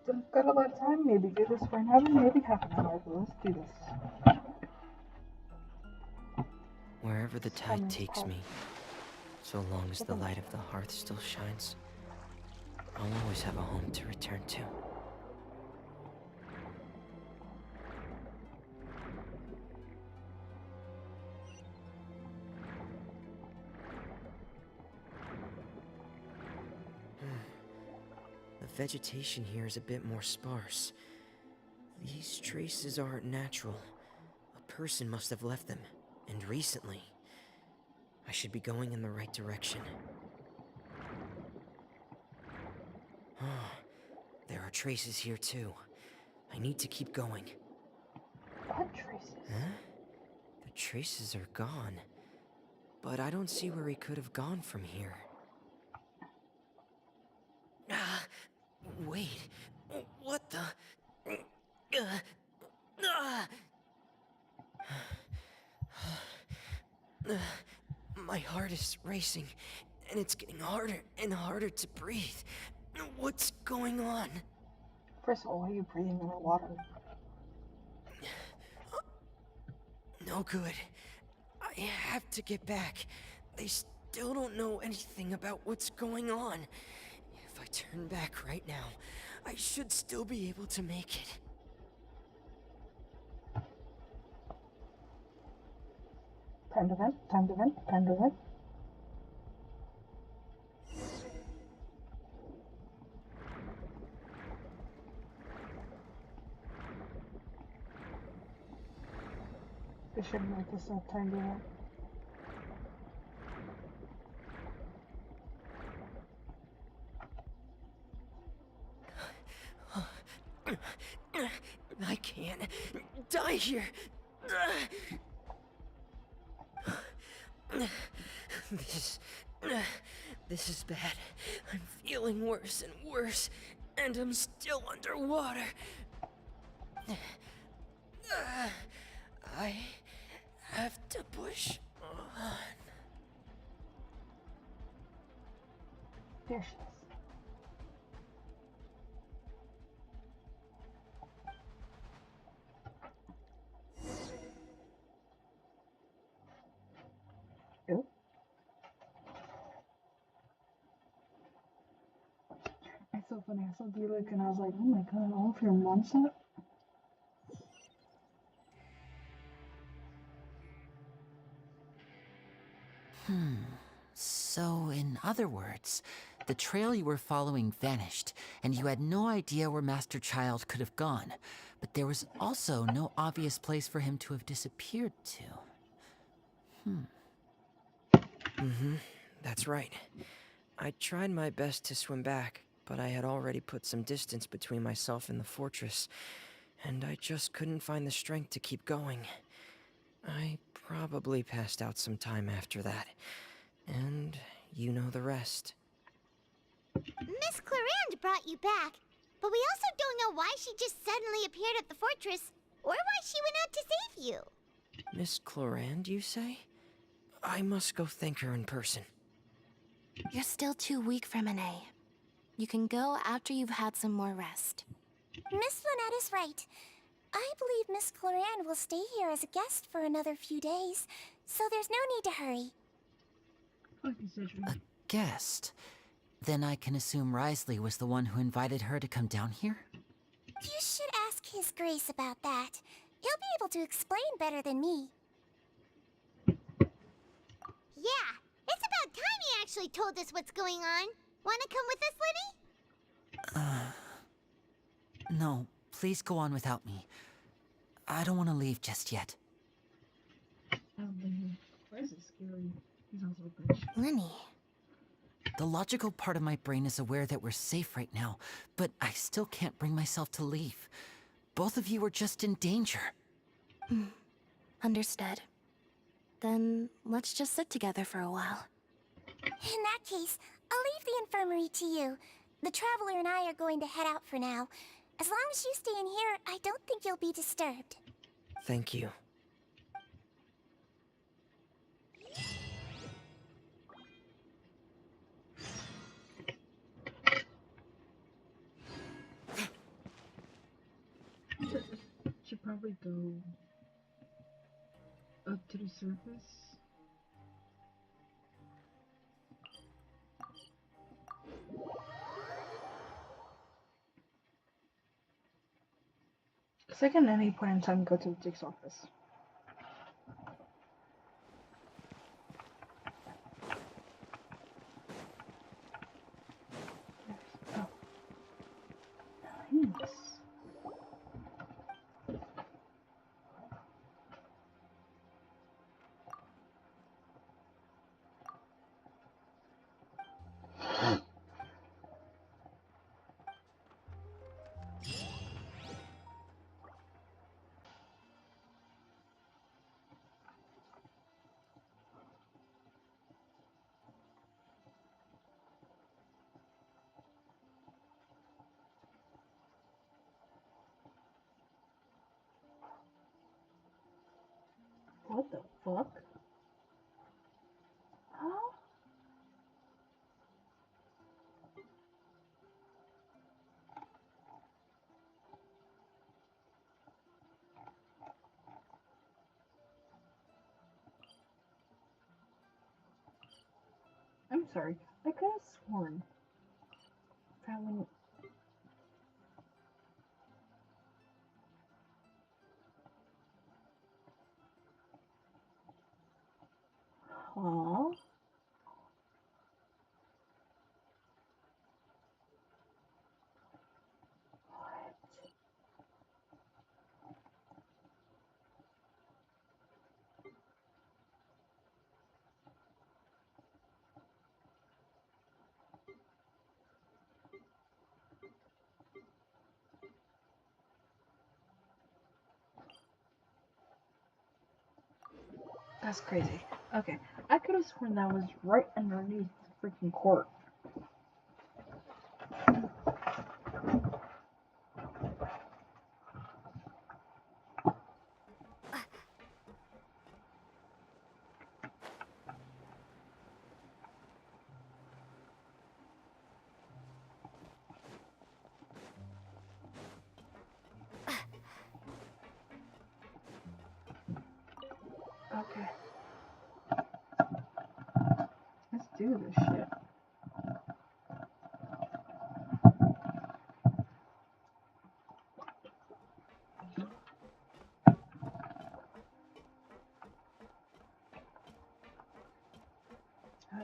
I've got a lot of time. Maybe do this for an hour, maybe half an hour. But let's do this. Wherever the tide Summer's takes past. me, so long as the light of the hearth still shines, I'll always have a home to return to. The vegetation here is a bit more sparse. These traces aren't natural. A person must have left them, and recently. I should be going in the right direction. There are traces here too. I need to keep going. What traces? Huh? The traces are gone. But I don't see where he could have gone from here. Wait. What the? My heart is racing, and it's getting harder and harder to breathe. What's going on? First of all, why are you breathing underwater? No good. I have to get back. They still don't know anything about what's going on. If I turn back right now, I should still be able to make it. Time to vent, time to vent, time to vent. I shouldn't make this up, time to vent. I can't die here. This is bad. I'm feeling worse and worse, and I'm still underwater. I have to push on. There she is. Oh. It's so funny. I saw D-Luke and I was like, oh my god, all of your mom's up? So, in other words, the trail you were following vanished, and you had no idea where Master Child could have gone. But there was also no obvious place for him to have disappeared to. That's right. I tried my best to swim back, but I had already put some distance between myself and the fortress, and I just couldn't find the strength to keep going. I probably passed out some time after that, and you know the rest. Miss Clarande brought you back, but we also don't know why she just suddenly appeared at the fortress, or why she went out to save you. Miss Clarande, you say? I must go thank her in person. You're still too weak for Monet. You can go after you've had some more rest. Miss Lynette is right. I believe Miss Clarande will stay here as a guest for another few days, so there's no need to hurry. A guest? Then I can assume Risley was the one who invited her to come down here? You should ask His Grace about that. He'll be able to explain better than me. Yeah, it's about time he actually told us what's going on. Wanna come with us, Lenny? No, please go on without me. I don't want to leave just yet. Why is it scary? He sounds like a bitch. Lenny. The logical part of my brain is aware that we're safe right now, but I still can't bring myself to leave. Both of you are just in danger. Understood. Then let's just sit together for a while. In that case, I'll leave the infirmary to you. The Traveler and I are going to head out for now. As long as you stay in here, I don't think you'll be disturbed. Thank you. probably go up to the surface. Because I can at any point in time go to Dick's office. Oh. Nice. What the fuck? Huh? I'm sorry. I could have sworn that when. Huh? That's crazy. Okay, I could have sworn that was right underneath the freaking court. Okay. Let's do this shit.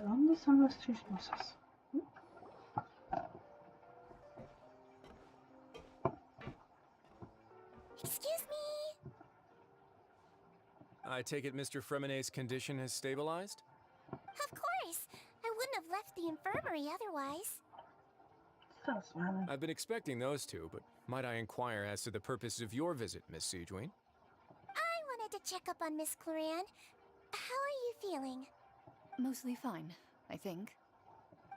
¿Dónde son los chismosos? Excuse me? I take it Mr. Fremonet's condition has stabilized? Of course. I wouldn't have left the infirmary otherwise. Stop smiling. I've been expecting those two, but might I inquire as to the purpose of your visit, Miss Sejuane? I wanted to check up on Miss Cloran. How are you feeling? Mostly fine, I think.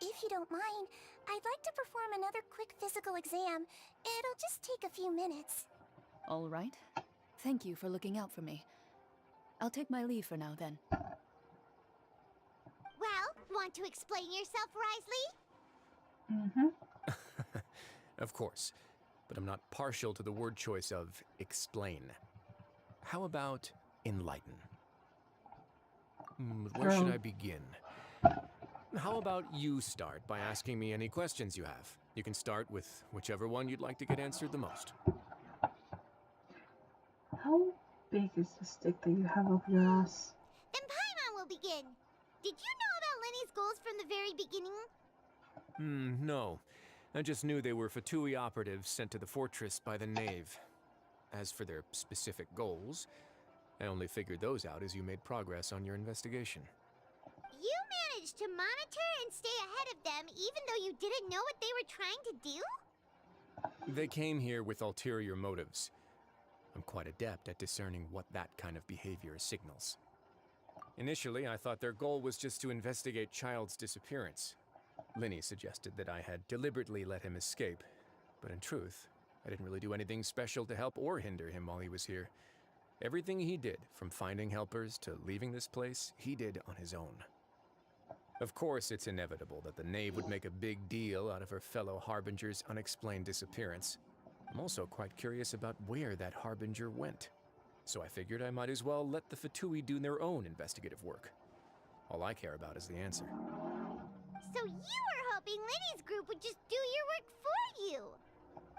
If you don't mind, I'd like to perform another quick physical exam. It'll just take a few minutes. All right. Thank you for looking out for me. I'll take my leave for now, then. Well, want to explain yourself, Risley? Mm-hmm. Of course, but I'm not partial to the word choice of explain. How about enlighten? Where should I begin? How about you start by asking me any questions you have? You can start with whichever one you'd like to get answered the most. How big is the stick that you have up your ass? Then Paimon will begin. Did you know about Lenny's goals from the very beginning? No. I just knew they were Fatui operatives sent to the fortress by the Knave. As for their specific goals, I only figured those out as you made progress on your investigation. You managed to monitor and stay ahead of them even though you didn't know what they were trying to do? They came here with ulterior motives. I'm quite adept at discerning what that kind of behavior signals. Initially, I thought their goal was just to investigate Child's disappearance. Linny suggested that I had deliberately let him escape, but in truth, I didn't really do anything special to help or hinder him while he was here. Everything he did, from finding helpers to leaving this place, he did on his own. Of course, it's inevitable that the Knave would make a big deal out of her fellow Harbinger's unexplained disappearance. I'm also quite curious about where that Harbinger went. So I figured I might as well let the Fatui do their own investigative work. All I care about is the answer. So you were hoping Lenny's group would just do your work for you!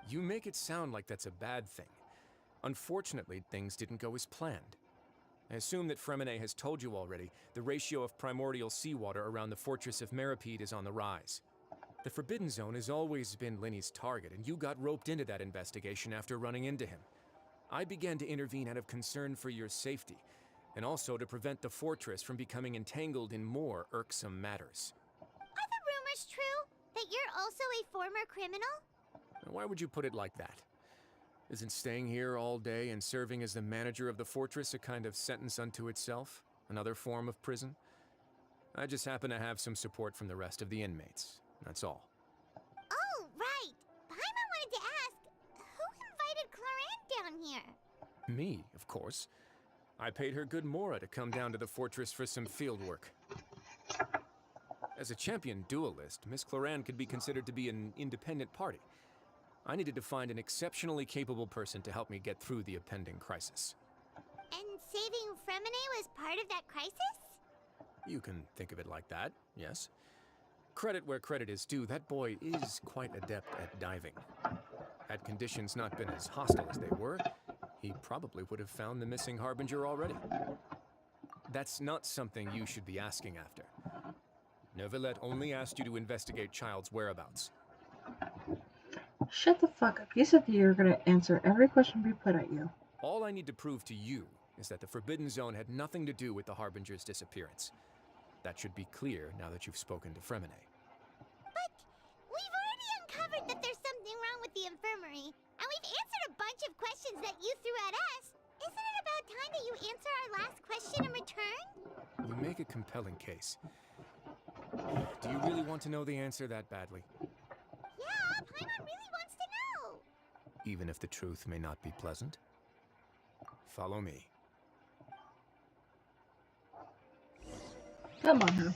You make it sound like that's a bad thing. Unfortunately, things didn't go as planned. I assume that Fremine has told you already the ratio of primordial seawater around the fortress of Meripede is on the rise. The Forbidden Zone has always been Lenny's target, and you got roped into that investigation after running into him. I began to intervene out of concern for your safety, and also to prevent the fortress from becoming entangled in more irksome matters. Are the rumors true? That you're also a former criminal? Now, why would you put it like that? Isn't staying here all day and serving as the manager of the fortress a kind of sentence unto itself? Another form of prison? I just happen to have some support from the rest of the inmates. That's all. Oh, right. Paimon wanted to ask, who invited Cloran down here? Me, of course. I paid her good mora to come down to the fortress for some field work. As a champion duelist, Miss Cloran could be considered to be an independent party. I needed to find an exceptionally capable person to help me get through the impending crisis. And saving Fremine was part of that crisis? You can think of it like that, yes. Credit where credit is due, that boy is quite adept at diving. Had conditions not been as hostile as they were, he probably would have found the missing Harbinger already. That's not something you should be asking after. Neuvillette only asked you to investigate Child's whereabouts. Shut the fuck up. You said that you were gonna answer every question we put at you. All I need to prove to you is that the Forbidden Zone had nothing to do with the Harbinger's disappearance. That should be clear now that you've spoken to Fremine. But we've already uncovered that there's something wrong with the infirmary, and we've answered a bunch of questions that you threw at us. Isn't it about time that you answer our last question in return? You make a compelling case. Do you really want to know the answer that badly? Yeah, Paimon really wants to know. Even if the truth may not be pleasant? Follow me. Come on now.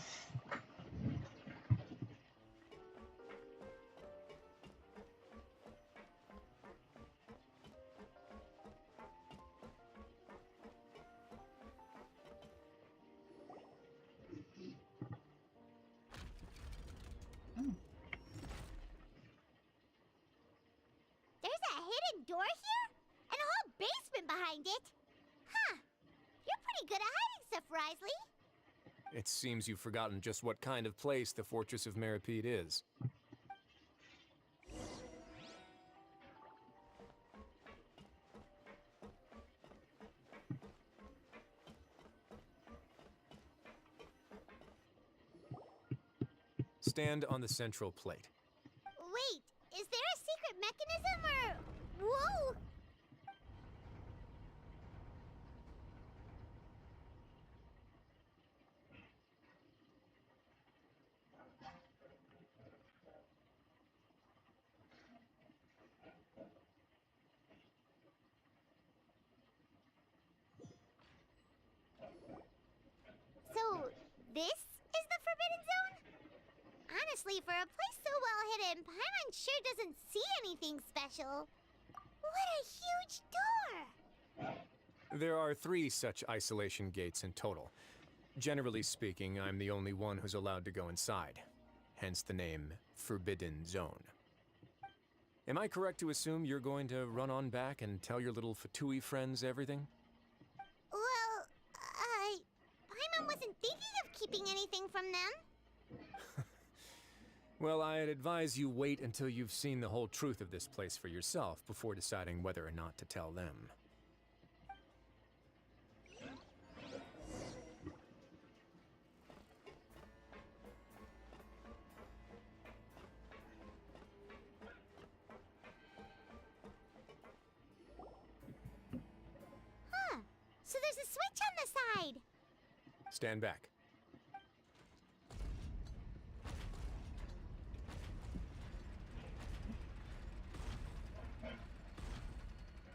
There's a hidden door here? And a whole basement behind it? Huh. You're pretty good at hiding stuff, Risley. It seems you've forgotten just what kind of place the Fortress of Meripede is. Stand on the central plate. Wait, is there a secret mechanism or... Whoa! So, this is the Forbidden Zone? Honestly, for a place so well hidden, Paimon sure doesn't see anything special. What a huge door! There are 3 such isolation gates in total. Generally speaking, I'm the only one who's allowed to go inside. Hence the name Forbidden Zone. Am I correct to assume you're going to run on back and tell your little Fatui friends everything? Well, Paimon wasn't thinking of keeping anything from them. Well, I'd advise you wait until you've seen the whole truth of this place for yourself before deciding whether or not to tell them. Huh. So there's a switch on the side. Stand back.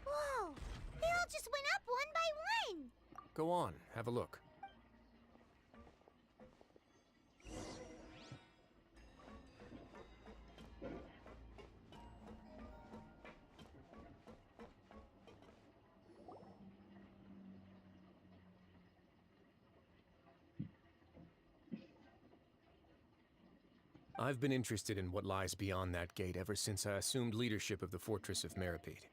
Whoa! They all just went up one by one. Go on, have a look. I've been interested in what lies beyond that gate ever since I assumed leadership of the Fortress of Meripede.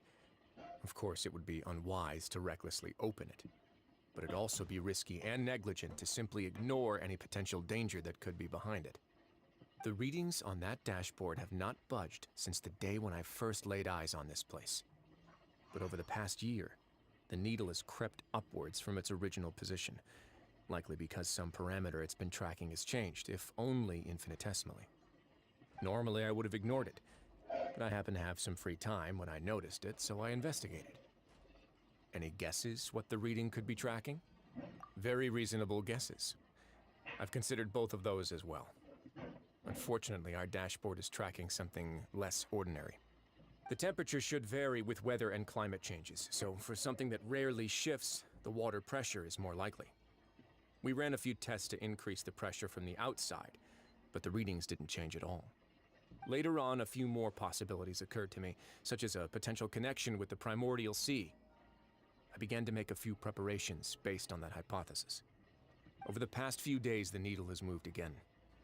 Of course, it would be unwise to recklessly open it, but it'd also be risky and negligent to simply ignore any potential danger that could be behind it. The readings on that dashboard have not budged since the day when I first laid eyes on this place. But over the past year, the needle has crept upwards from its original position, likely because some parameter it's been tracking has changed, if only infinitesimally. Normally, I would have ignored it, but I happened to have some free time when I noticed it, so I investigated. Any guesses what the reading could be tracking? Very reasonable guesses. I've considered both of those as well. Unfortunately, our dashboard is tracking something less ordinary. The temperature should vary with weather and climate changes, so for something that rarely shifts, the water pressure is more likely. We ran a few tests to increase the pressure from the outside, but the readings didn't change at all. Later on, a few more possibilities occurred to me, such as a potential connection with the primordial sea. I began to make a few preparations based on that hypothesis. Over the past few days, the needle has moved again.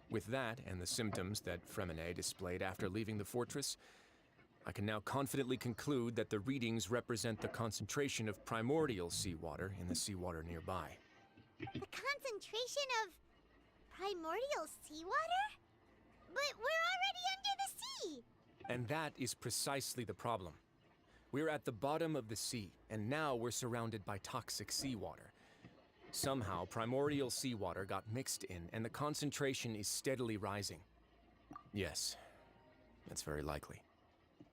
With that, and the symptoms that Fremine displayed after leaving the fortress, I can now confidently conclude that the readings represent the concentration of primordial seawater in the seawater nearby. The concentration of primordial seawater? But we're already under the sea! And that is precisely the problem. We're at the bottom of the sea, and now we're surrounded by toxic seawater. Somehow, primordial seawater got mixed in, and the concentration is steadily rising. Yes, that's very likely.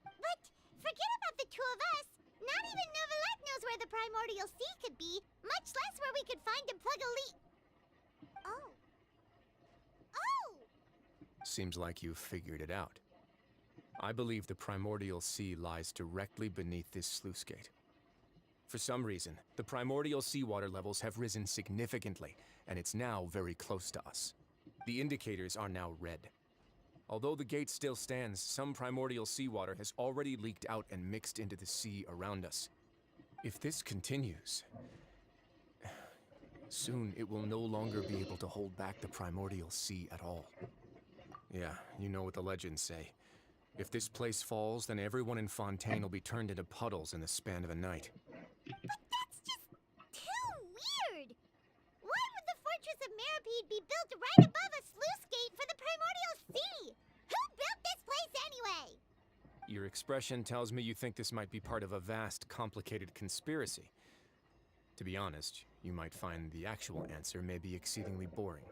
But forget about the two of us! Not even Novelette knows where the primordial sea could be, much less where we could find and plug a leak. Oh. Oh! Seems like you've figured it out. I believe the primordial sea lies directly beneath this sluice gate. For some reason, the primordial seawater levels have risen significantly, and it's now very close to us. The indicators are now red. Although the gate still stands, some primordial seawater has already leaked out and mixed into the sea around us. If this continues, soon it will no longer be able to hold back the primordial sea at all. Yeah, you know what the legends say. If this place falls, then everyone in Fontaine will be turned into puddles in the span of a night. But that's just too weird! Why would the Fortress of Meripede be built right above a sluice gate for the primordial sea? Who built this place anyway? Your expression tells me you think this might be part of a vast, complicated conspiracy. To be honest, you might find the actual answer may be exceedingly boring.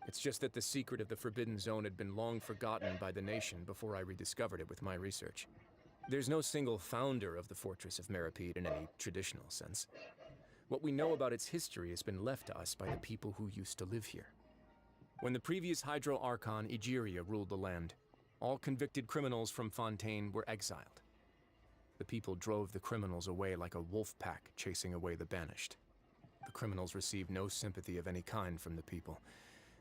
It's just that the secret of the Forbidden Zone had been long forgotten by the nation before I rediscovered it with my research. There's no single founder of the Fortress of Meripede in any traditional sense. What we know about its history has been left to us by the people who used to live here. When the previous Hydro Archon Egeria ruled the land, all convicted criminals from Fontaine were exiled. The people drove the criminals away like a wolf pack chasing away the banished. The criminals received no sympathy of any kind from the people.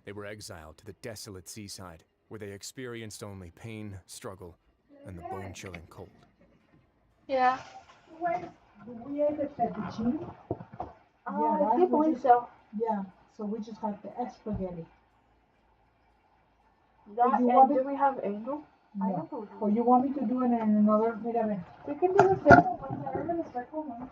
They were exiled to the desolate seaside, where they experienced only pain, struggle, and the bone-chilling cold. Yeah. Do we eat the fettuccine? I do believe so. Yeah, so we just have the spaghetti. That, you and want do it? we have angel? I No. don't believe Or you want me to do it in another, mira, ven. we can do the circle ones. I remember the circle ones.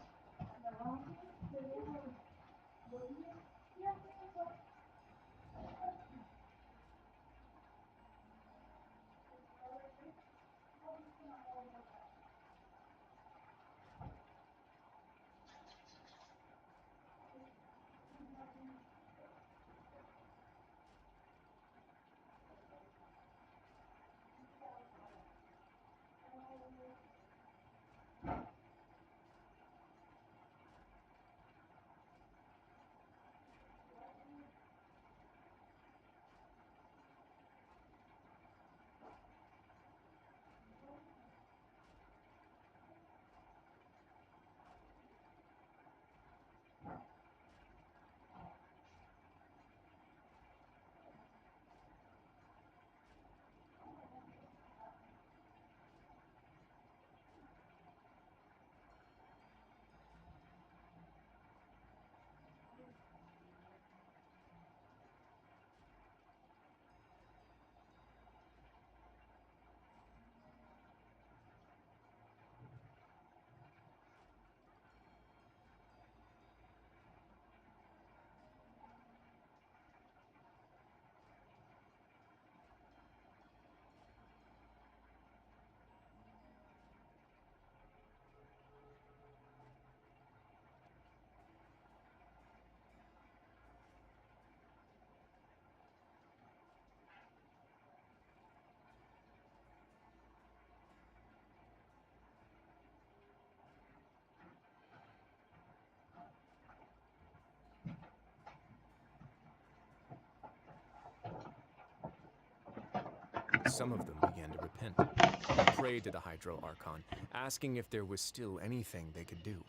some of them began to repent. They prayed to the Hydro Archon, asking if there was still anything they could do.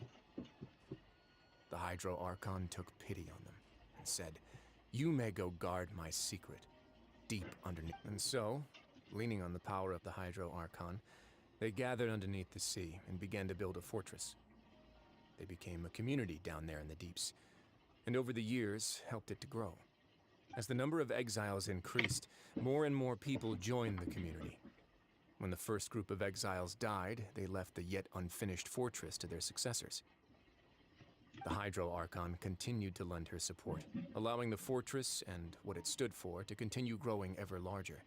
The Hydro Archon took pity on them and said, "You may go guard my secret, deep underneath." And so, leaning on the power of the Hydro Archon, they gathered underneath the sea and began to build a fortress. They became a community down there in the deeps, and over the years helped it to grow. As the number of exiles increased, more and more people joined the community. When the first group of exiles died, they left the yet unfinished fortress to their successors. The Hydro Archon continued to lend her support, allowing the fortress and what it stood for to continue growing ever larger.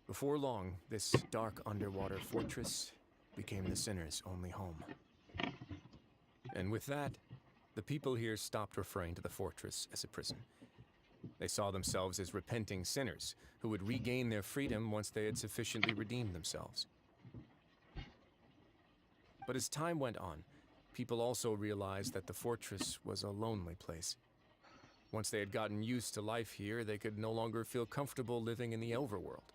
Before long, this dark underwater fortress became the Sinner's only home. And with that, the people here stopped referring to the fortress as a prison. They saw themselves as repenting sinners who would regain their freedom once they had sufficiently redeemed themselves. But as time went on, people also realized that the fortress was a lonely place. Once they had gotten used to life here, they could no longer feel comfortable living in the overworld.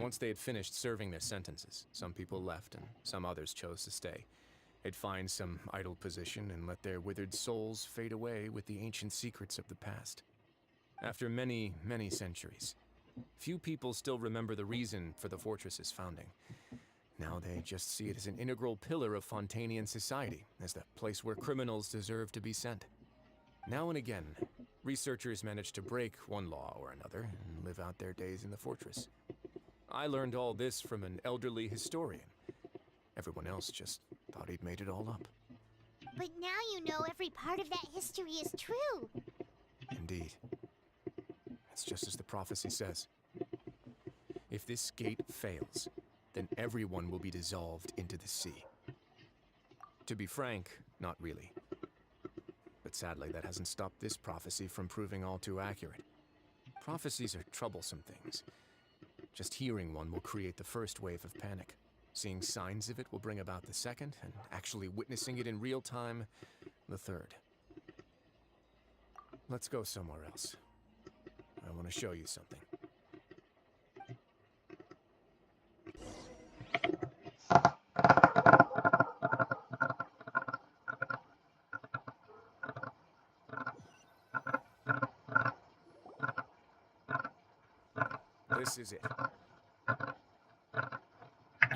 Once they had finished serving their sentences, some people left and some others chose to stay. They'd find some idle position and let their withered souls fade away with the ancient secrets of the past. After many, many centuries, few people still remember the reason for the fortress's founding. Now they just see it as an integral pillar of Fontaine society, as the place where criminals deserve to be sent. Now and again, researchers manage to break one law or another and live out their days in the fortress. I learned all this from an elderly historian. Everyone else just thought he'd made it all up. But now you know every part of that history is true. Indeed. It's just as the prophecy says. If this gate fails, then everyone will be dissolved into the sea. To be frank, not really. But sadly, that hasn't stopped this prophecy from proving all too accurate. Prophecies are troublesome things. Just hearing one will create the first wave of panic. Seeing signs of it will bring about the second, and actually witnessing it in real time, the third. Let's go somewhere else. I want to show you something. This is it.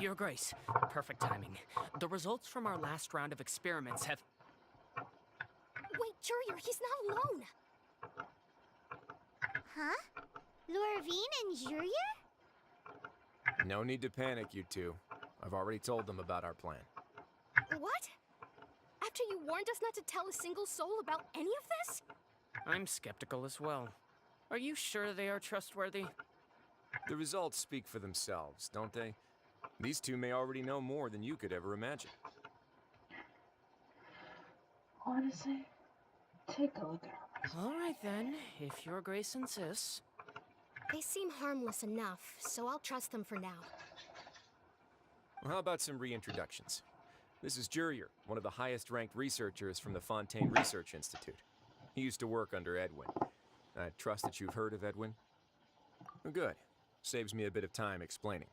Your Grace, perfect timing. The results from our last round of experiments have... Wait, Jurier, he's not alone. Huh? Lorvine and Jurier? No need to panic, you two. I've already told them about our plan. What? After you warned us not to tell a single soul about any of this? I'm skeptical as well. Are you sure they are trustworthy? The results speak for themselves, don't they? These two may already know more than you could ever imagine. Honestly, take a look at her. All right then, if Your Grace insists. They seem harmless enough, so I'll trust them for now. Well, how about some reintroductions? This is Jurier, one of the highest-ranked researchers from the Fontaine Research Institute. He used to work under Edwin. I trust that you've heard of Edwin? Good. Saves me a bit of time explaining.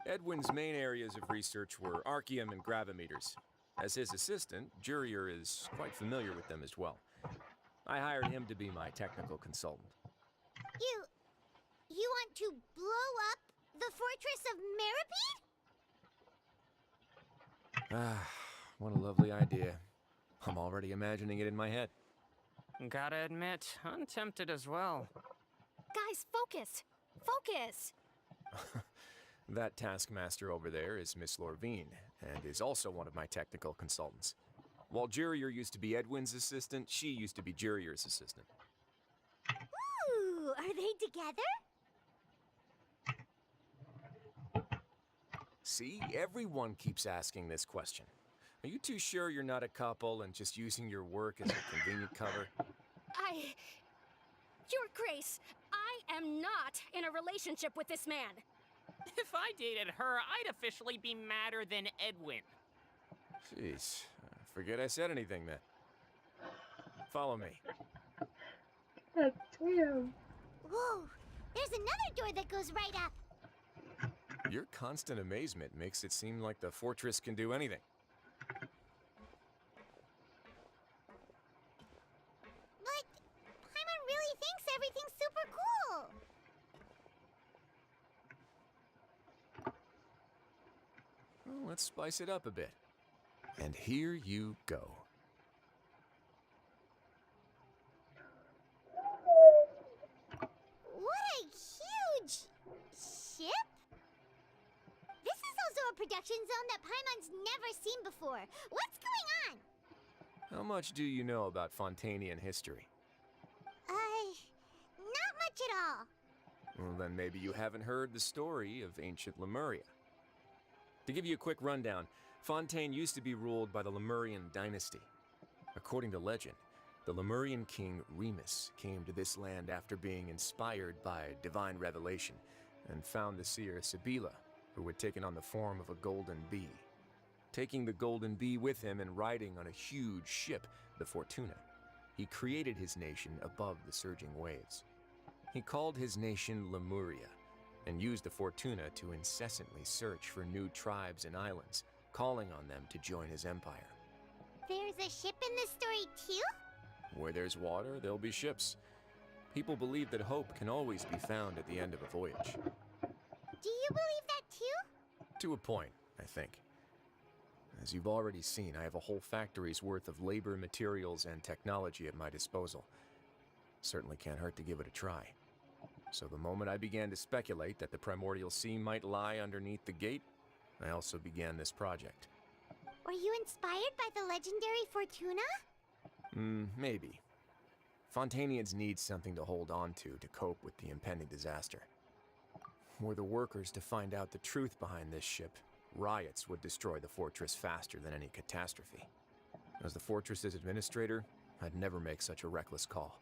Edwin's main areas of research were archaeum and gravimeters. As his assistant, Jurier is quite familiar with them as well. I hired him to be my technical consultant. You want to blow up the fortress of Meripede? Ah, what a lovely idea. I'm already imagining it in my head. Gotta admit, I'm tempted as well. Guys, focus! Focus! That taskmaster over there is Miss Lorvine, and is also one of my technical consultants. While Jurier used to be Edwin's assistant, she used to be Jurier's assistant. Ooh, are they together? See, everyone keeps asking this question. Are you too sure you're not a couple and just using your work as a convenient cover? Your Grace, I am not in a relationship with this man. If I dated her, I'd officially be madder than Edwin. Jeez, forget I said anything then. Follow me. God damn. Whoa, there's another door that goes right up. Your constant amazement makes it seem like the fortress can do anything. But Paimon really thinks everything's super cool. Well, let's spice it up a bit. And here you go. What a huge ship! This is also a production zone that Paimon's never seen before. What's going on? How much do you know about Fontaine history? Not much at all. Well, then maybe you haven't heard the story of ancient Lemuria. To give you a quick rundown, Fontaine used to be ruled by the Lemurian dynasty. According to legend, the Lemurian king Remus came to this land after being inspired by divine revelation and found the seer Sibila, who had taken on the form of a golden bee. Taking the golden bee with him and riding on a huge ship, the Fortuna, he created his nation above the surging waves. He called his nation Lemuria and used the Fortuna to incessantly search for new tribes and islands, calling on them to join his empire. There's a ship in this story too? Where there's water, there'll be ships. People believe that hope can always be found at the end of a voyage. Do you believe that too? To a point, I think. As you've already seen, I have a whole factory's worth of labor, materials, and technology at my disposal. Certainly can't hurt to give it a try. So the moment I began to speculate that the primordial sea might lie underneath the gate, I also began this project. Were you inspired by the legendary Fortuna? Maybe. Fontainians need something to hold on to cope with the impending disaster. Were the workers to find out the truth behind this ship, riots would destroy the fortress faster than any catastrophe. As the fortress's administrator, I'd never make such a reckless call.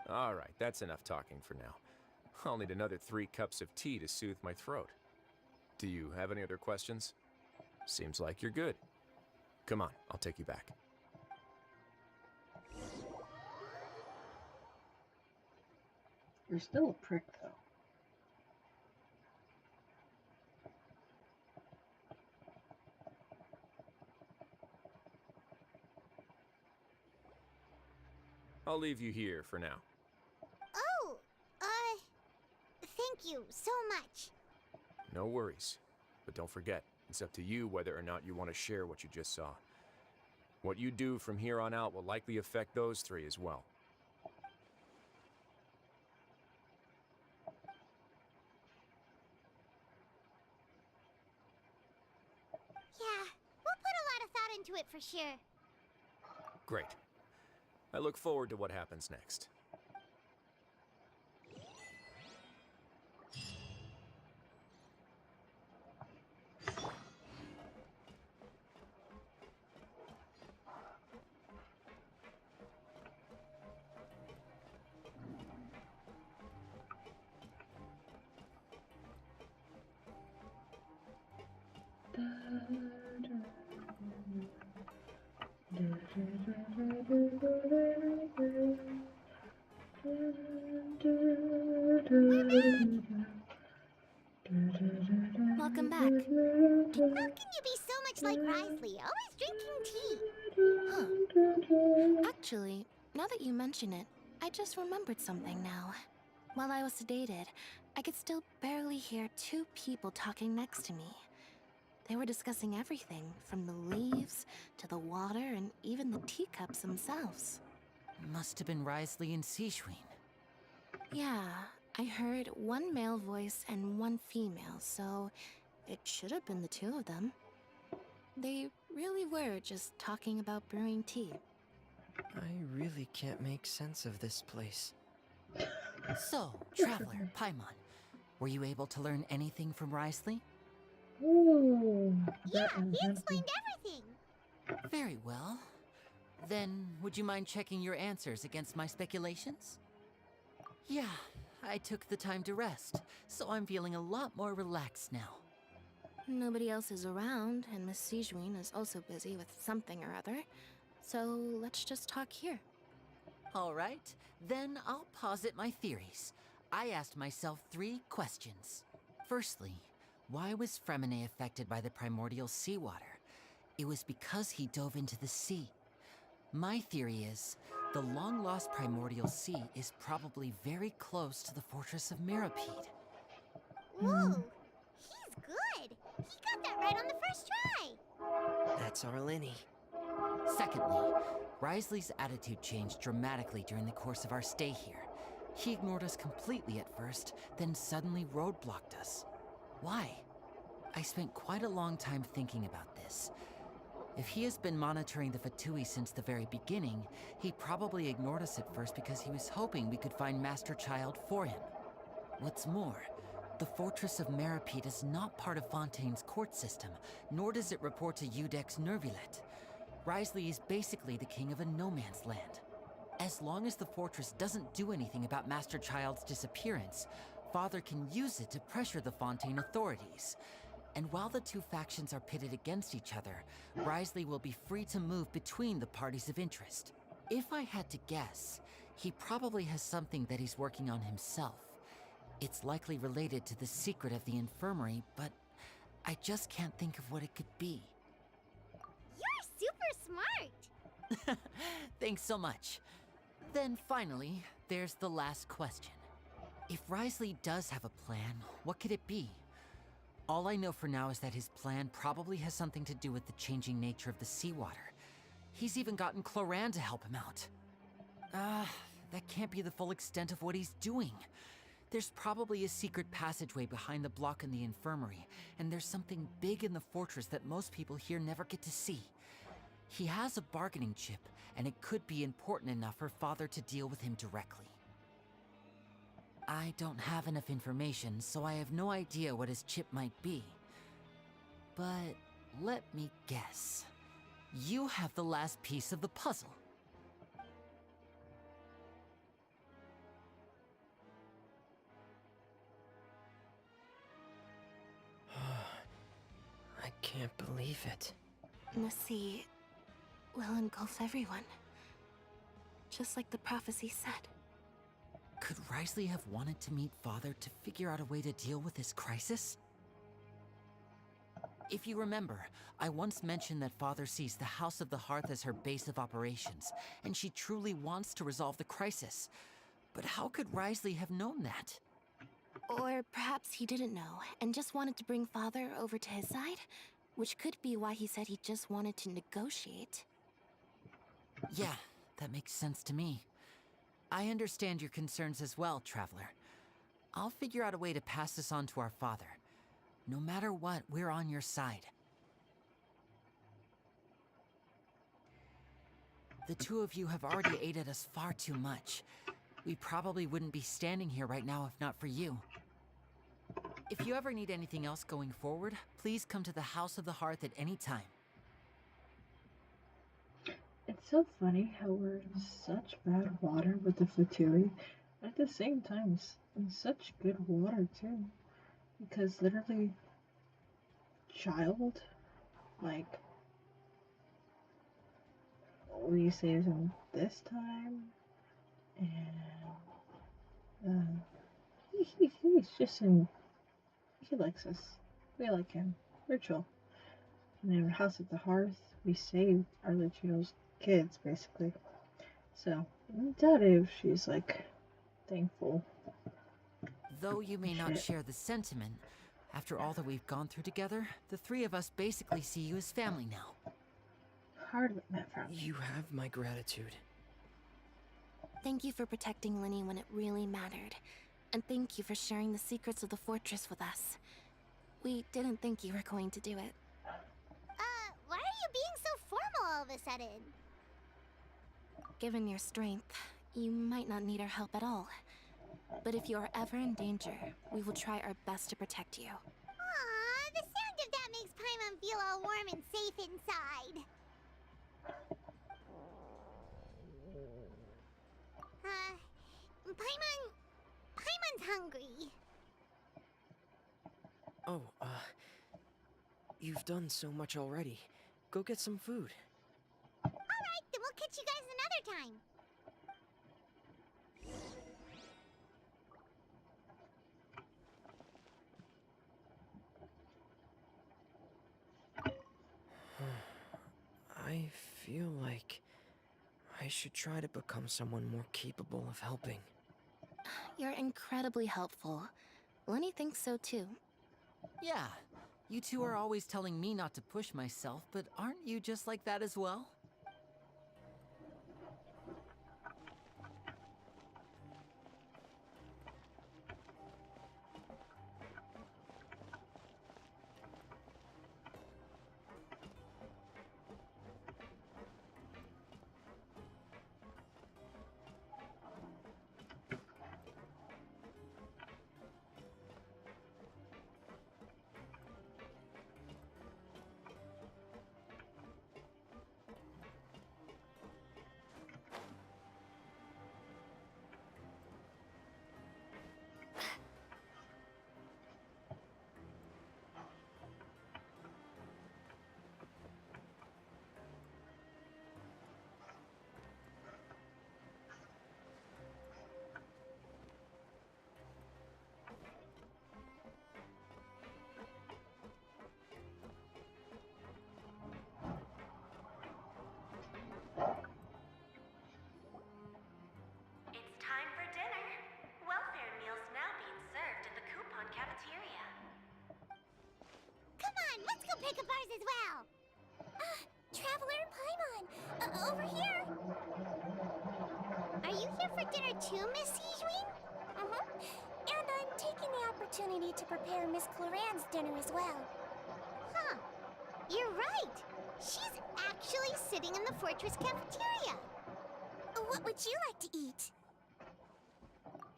All right, that's enough talking for now. I'll need another 3 cups of tea to soothe my throat. Do you have any other questions? Seems like you're good. Come on, I'll take you back. You're still a prick, though. I'll leave you here for now. Oh, thank you so much. No worries. But don't forget, it's up to you whether or not you want to share what you just saw. What you do from here on out will likely affect those 3 as well. Yeah, we'll put a lot of thought into it for sure. Great. I look forward to what happens next. Welcome back. How can you be so much like Risley, always drinking tea? Actually, now that you mention it, I just remembered something now. While I was sedated, I could still barely hear 2 people talking next to me. They were discussing everything, from the leaves to the water and even the teacups themselves. Must have been Risley and Sejuin. Yeah, I heard 1 male voice and 1 female, so it should have been the 2 of them. They really were just talking about brewing tea. I really can't make sense of this place. So, Traveler, Paimon, were you able to learn anything from Risley? Ooh, Yeah, that he is explained everything. Very well. Then, would you mind checking your answers against my speculations? Yeah, I took the time to rest, so I'm feeling a lot more relaxed now. Nobody else is around, and Miss Sejuin is also busy with something or other, so let's just talk here. All right, then I'll posit my theories. I asked myself 3 questions. Firstly, Why was Fremine affected by the primordial seawater? It was because he dove into the sea. My theory is, the long-lost primordial sea is probably very close to the fortress of Mirapede. Whoa! He's good! He got that right on the first try! That's our Linny. Secondly, Risley's attitude changed dramatically during the course of our stay here. He ignored us completely at first, then suddenly roadblocked us. Why? I spent quite a long time thinking about this. If he has been monitoring the Fatui since the very beginning, he probably ignored us at first because he was hoping we could find Master Child for him. What's more, the Fortress of Mirapede is not part of Fontaine's court system, nor does it report to Udex Nervulet. Risley is basically the king of a no-man's land. As long as the fortress doesn't do anything about Master Child's disappearance, Father can use it to pressure the Fontaine authorities. And while the two factions are pitted against each other, Risley will be free to move between the parties of interest. If I had to guess, he probably has something that he's working on himself. It's likely related to the secret of the infirmary, but I just can't think of what it could be. You're super smart! Thanks so much. Then finally, there's the last question. If Risley does have a plan, what could it be? All I know for now is that his plan probably has something to do with the changing nature of the seawater. He's even gotten Cloran to help him out. That can't be the full extent of what he's doing. There's probably a secret passageway behind the block in the infirmary, and there's something big in the fortress that most people here never get to see. He has a bargaining chip, and it could be important enough for Father to deal with him directly. I don't have enough information, so I have no idea what his chip might be. But let me guess. You have the last piece of the puzzle. I can't believe it. The sea will engulf everyone. Just like the prophecy said. Could Risley have wanted to meet Father to figure out a way to deal with this crisis? If you remember, I once mentioned that Father sees the House of the Hearth as her base of operations, and she truly wants to resolve the crisis. But how could Risley have known that? Or perhaps he didn't know, and just wanted to bring Father over to his side? Which could be why he said he just wanted to negotiate. Yeah, that makes sense to me. I understand your concerns as well, Traveler. I'll figure out a way to pass this on to our father. No matter what, we're on your side. The two of you have already aided us far too much. We probably wouldn't be standing here right now if not for you. If you ever need anything else going forward, please come to the House of the Hearth at any time. It's so funny how we're in such bad water with the Fatui, at the same time in such good water too. Because literally, Child, like, we saved him this time, and he's just in. He likes us. We like him. We're chill. And in our House of the Hearth, we saved Arlecchio's kids, basically. So, I doubt if she's, like, thankful. Though you may not share the sentiment, after all that we've gone through together, the three of us basically see you as family now. Hardly met family. You have my gratitude. Thank you for protecting Linny when it really mattered. And thank you for sharing the secrets of the fortress with us. We didn't think you were going to do it. Why are you being so formal all of a sudden? Given your strength, you might not need our help at all. But if you are ever in danger, we will try our best to protect you. Aww, the sound of that makes Paimon feel all warm and safe inside. Paimon's hungry. Oh, you've done so much already. Go get some food. Alright, then we'll catch you guys another time. I feel like I should try to become someone more capable of helping. You're incredibly helpful. Lenny thinks so too. Yeah, you two are always telling me not to push myself, but aren't you just like that as well? It's time for dinner. Welfare meals now being served in the coupon cafeteria. Come on, let's go pick up ours as well. Traveler Paimon, over here. Are you here for dinner too, Miss Sijwin? And I'm taking the opportunity to prepare Miss Cloran's dinner as well. Huh. You're right. She's actually sitting in the fortress cafeteria. What would you like to eat?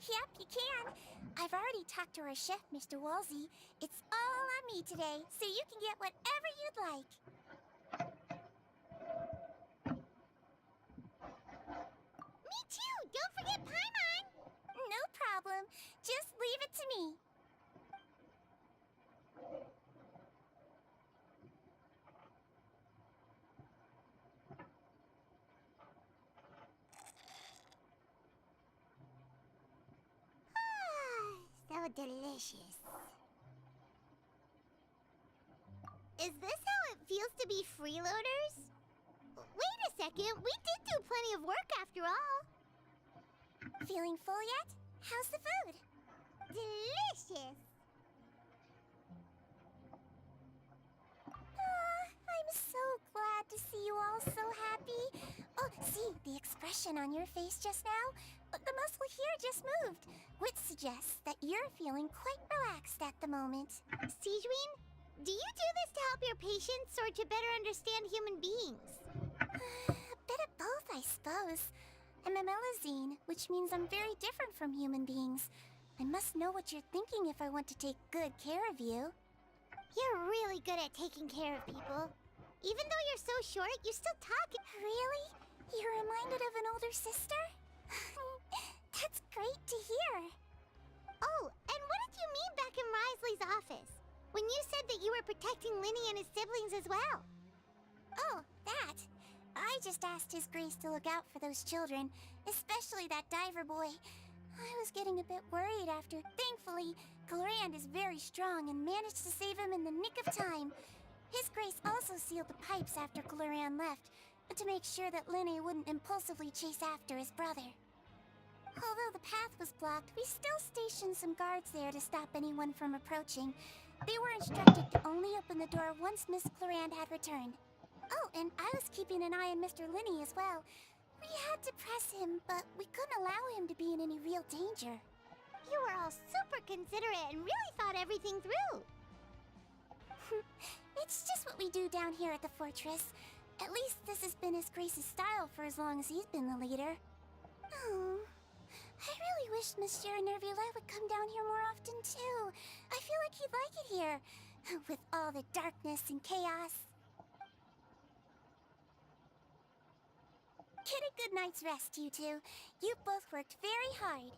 Yep, you can. I've already talked to our chef, Mr. Wolsey. It's all on me today, so you can get whatever you'd like. Me too! Don't forget Paimon! No problem. Just leave it to me. So delicious. Is this how it feels to be freeloaders? Wait a second, we did do plenty of work after all. Feeling full yet? How's the food? Delicious. I'm so glad to see you all so happy. Oh, see, the expression on your face just now? The muscle here just moved, which suggests that you're feeling quite relaxed at the moment. Sijwin, do you do this to help your patients or to better understand human beings? A bit of both, I suppose. I'm a Melazine, which means I'm very different from human beings. I must know what you're thinking if I want to take good care of you. You're really good at taking care of people. Even though you're so short, you still talk. Really? You're reminded of an older sister? That's great to hear. Oh, and what did you mean back in Risley's office? When you said that you were protecting Linny and his siblings as well? Oh, that. I just asked His Grace to look out for those children, especially that diver boy. I was getting a bit worried after, thankfully, Glorand is very strong and managed to save him in the nick of time. His Grace also sealed the pipes after Glorand left, to make sure that Linny wouldn't impulsively chase after his brother. Although the path was blocked, we still stationed some guards there to stop anyone from approaching. They were instructed to only open the door once Miss Glorand had returned. Oh, and I was keeping an eye on Mr. Linny as well. We had to press him, but we couldn't allow him to be in any real danger. You were all super considerate and really thought everything through. It's just what we do down here at the fortress. At least this has been His Grace's style for as long as he's been the leader. Oh, I really wish Monsieur Nervula would come down here more often too. I feel like he'd like it here, with all the darkness and chaos. Get a good night's rest, you two. You both worked very hard.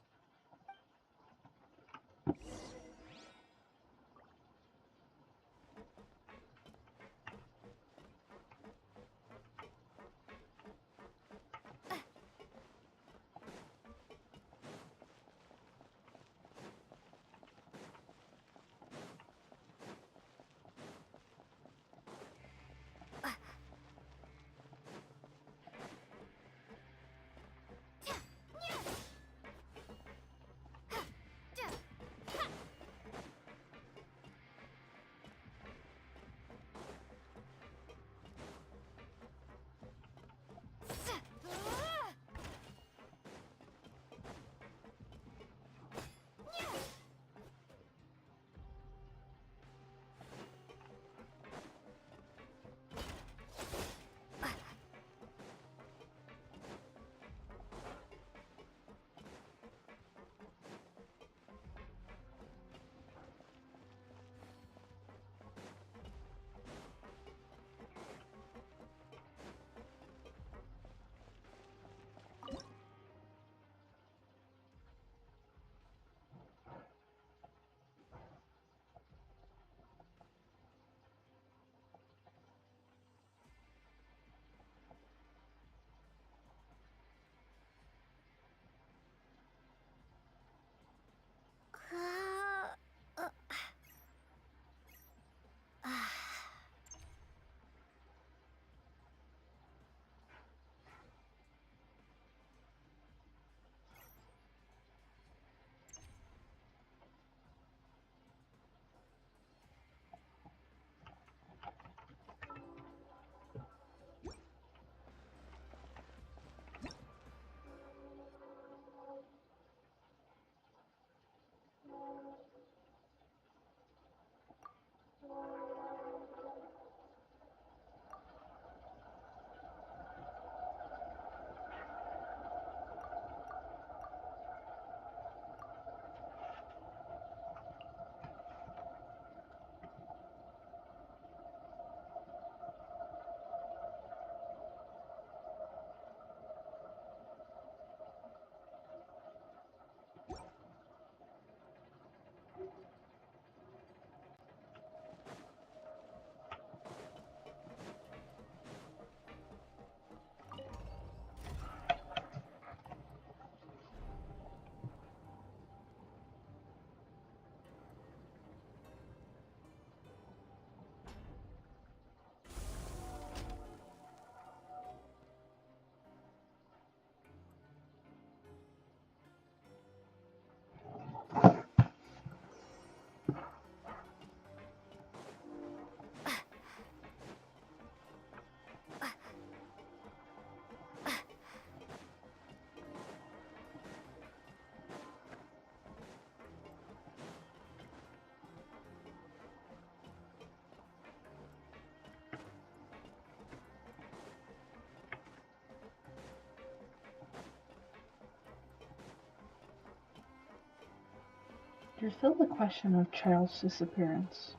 There's still the question of Child's disappearance.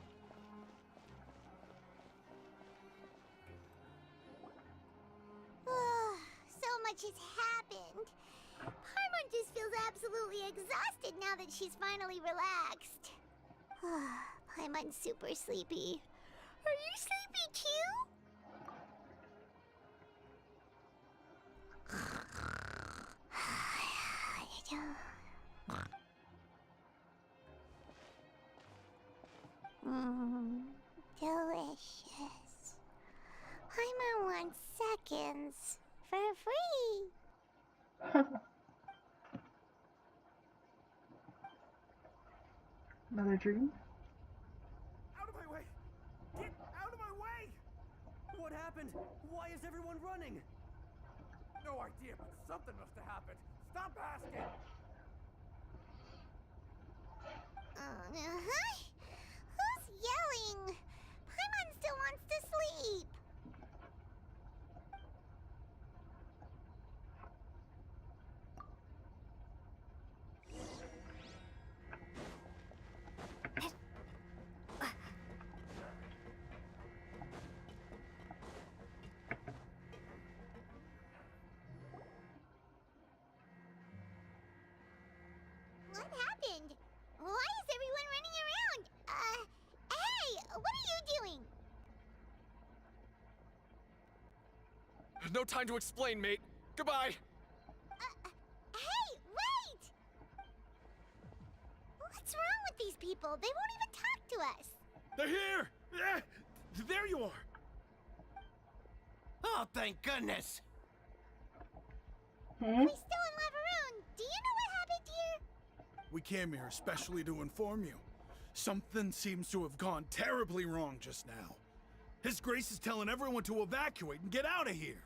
So much has happened. Paimon just feels absolutely exhausted now that she's finally relaxed. Paimon's super sleepy. Are you sleepy too? Delicious. Paimon wants seconds for free. Another dream? Out of my way! Get out of my way! What happened? Why is everyone running? No idea, but something must have happened. Stop asking! Who's yelling? Paimon still wants to sleep. What happened? Why is everyone running around? Hey, what are you doing? No time to explain, mate. Goodbye. Hey, wait! What's wrong with these people? They won't even talk to us. They're here! There you are! Oh, thank goodness! Hmm? We still in Lavaroon. Do you know what happened here? We came here especially to inform you. Something seems to have gone terribly wrong just now. His Grace is telling everyone to evacuate and get out of here.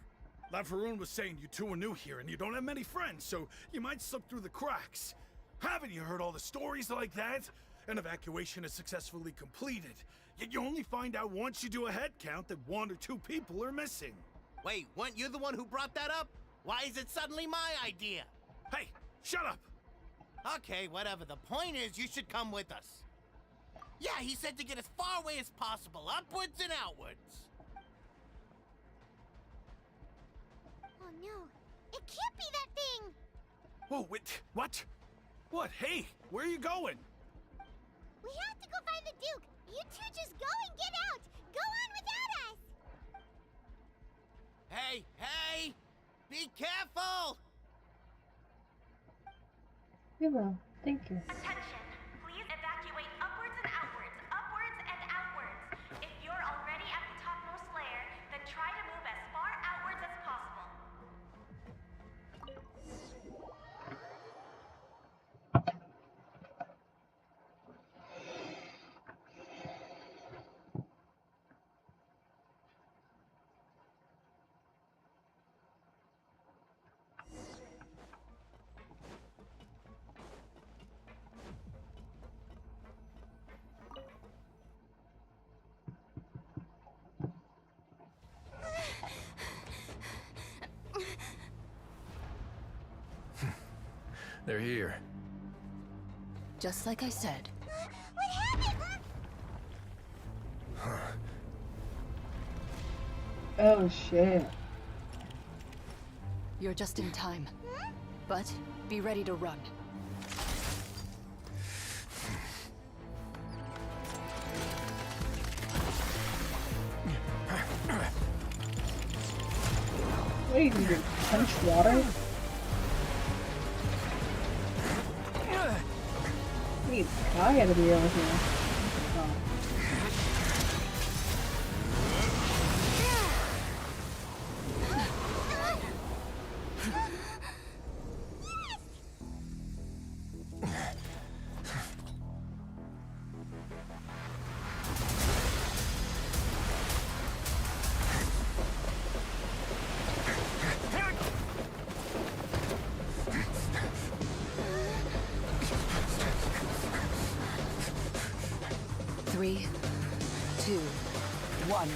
Lafaroon was saying you two are new here and you don't have many friends, so you might slip through the cracks. Haven't you heard all the stories like that? An evacuation is successfully completed, yet you only find out once you do a head count that 1 or 2 people are missing. Wait, weren't you the one who brought that up? Why is it suddenly my idea? Hey, shut up! Okay, whatever. The point is, you should come with us. Yeah, he said to get as far away as possible, upwards and outwards. Oh no, it can't be that thing! Whoa, wait, what? What? Hey, where are you going? We have to go find the Duke! You two just go and get out! Go on without us! Hey, hey! Be careful! We will. Thank you. Attention! They're here. Just like I said. What happened? Oh shit. You're just in time. But be ready to run. What are you gonna do? Punch water? We need to die out of the over here. Oh. Three, two, one.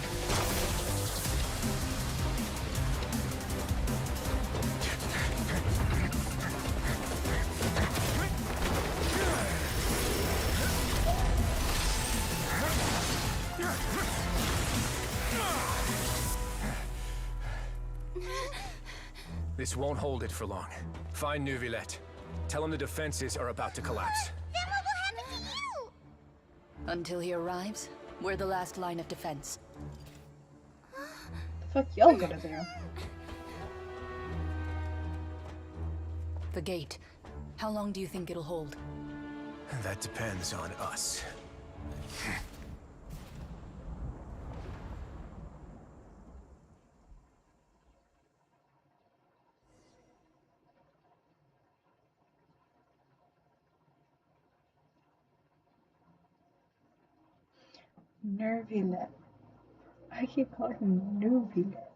This won't hold it for long. Find Neuvillette. Tell him the defenses are about to collapse. Then what will happen to you? Until he arrives, we're the last line of defense. The fuck y'all gonna do? The gate. How long do you think it'll hold? That depends on us. Neuvillette. I keep calling him Neuvillette.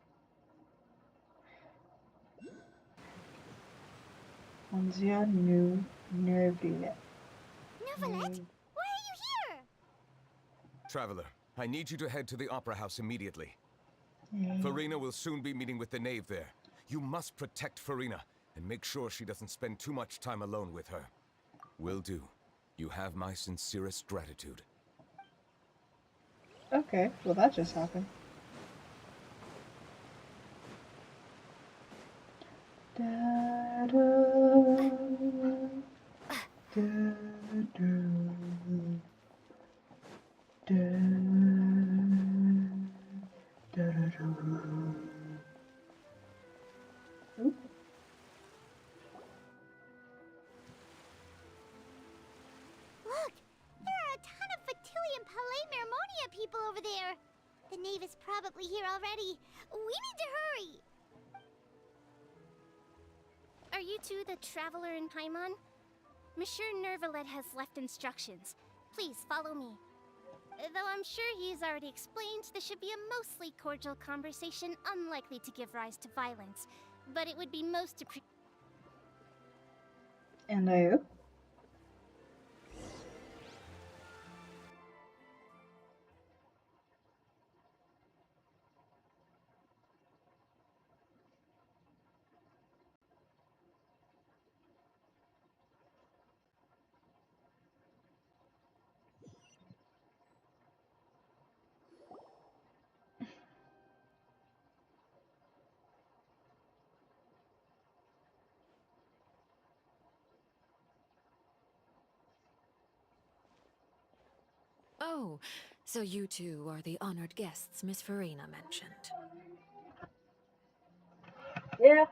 Anzia Neuvillette. Neuvillette? Why are you here? Traveler, I need you to head to the Opera House immediately. Mm. Farina will soon be meeting with the knave there. You must protect Farina, and make sure she doesn't spend too much time alone with her. Will do. You have my sincerest gratitude. Okay, well that just happened. Da, da, da, da, da, da, da, da. Oop. Look, there are a ton of Fatilian Palais Mermonia people over there. The knave is probably here already. We need to hurry. Are you two the traveler in Paimon? Monsieur Neuvillette has left instructions. Please follow me. Though I'm sure he's already explained, this should be a mostly cordial conversation, unlikely to give rise to violence. But it would be most And I hope. Oh, so you two are the honored guests Miss Farina mentioned. Yeah,